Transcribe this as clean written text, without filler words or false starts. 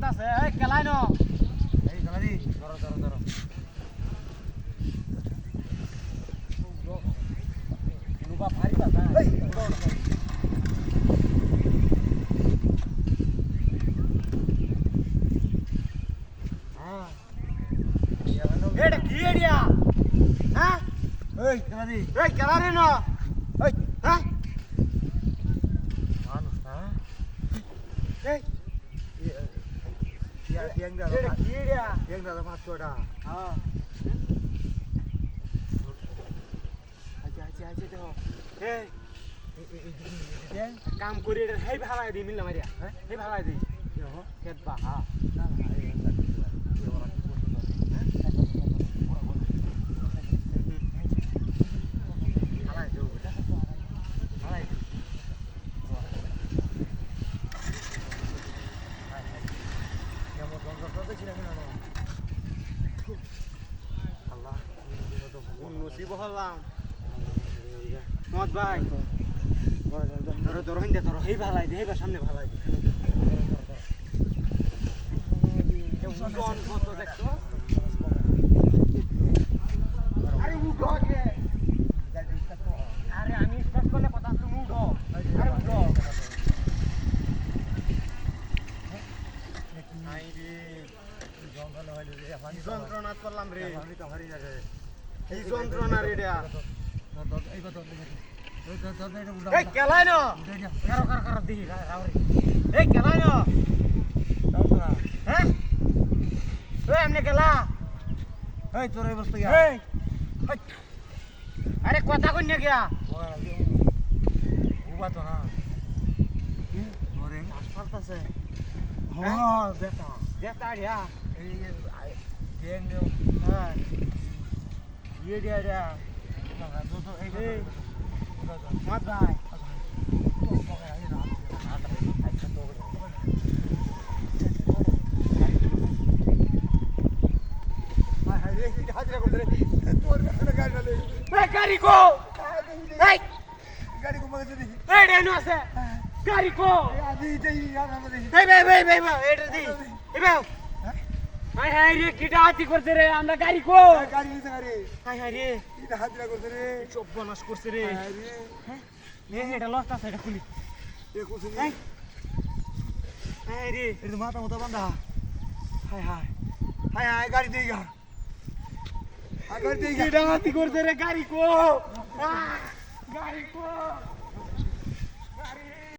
আছে এই কেলাই ন এই গাড়ি ধরো ধরো ধরো নুবা ভারী বাতা এই হ্যাঁ এটা কি এরিয়া হ্যাঁ এই গাড়ি এই কেলারে ন এই হ্যাঁ মানুষ না এই yang dah এটা কি area yang dah masuk dah হ্যাঁ আচ্ছা দেখো এই yang কাম করে এটা হেই ভালাই দি মিললা মারিয়া হ্যাঁ হেই ভালাই দি yo কেট বা হ্যাঁ nah ini orang halai tu halai tu yang mau tonton tu sini mana Allah ini tu নসিব হলাম মত ভাই ধরো ধরো হিন্দে ধরো হেই ভালাই দি হেই বা সামনে ভালাই দি ওজন কত দেখছো আরে উঠো কে আরে আমি স্টার্ট করলে কথা তুমি উঠো আরে উঠো আই রে জঙ্গল হইলো রে পানি যন্ত্রণা করলাম রে পানি তো হারি যাবে এই যন্ত্রণা রে এটা এই কত এই কেলাই ন কারো কারো কারো দেখি রাউরি এই কেলাই ন হ্যাঁ এই এমনি কেলা এই তোর এই বস্তু এই হাই। আরে কথা কই না গিয়া উবা তো না ওরে আসফাল্ট আছে হ্যাঁ বেটা যেটা রিয়া এই গ্যাং হ্যাঁ ইয়ে দিয়া রিয়া তো তো এই এই মত ভাই এই গাড়ি কো এই গাড়ি কো মগে দেখি এই ডেনু আছে গাড়ি কো আদি যাই আমরা দেখি এই ভাই এটা দি এই ভাই হাই হাই রে কিটা হাতি করছে রে আমরা গাড়ি কো গাড়ি নিছে গাড়ি হাই হাই রে এটা হাজিরা করছে রে চোপ বনাস করছে রে আরে হ্যাঁ এটা লস্ট আছে এটা খুলি এ কোসে এই হাই রে এটা মাথা মতো বাঁধা হাই হাই হাই হাই গাড়ি দেই গা গাড়ি দেই গা কিটা হাতি করছে রে গাড়ি কো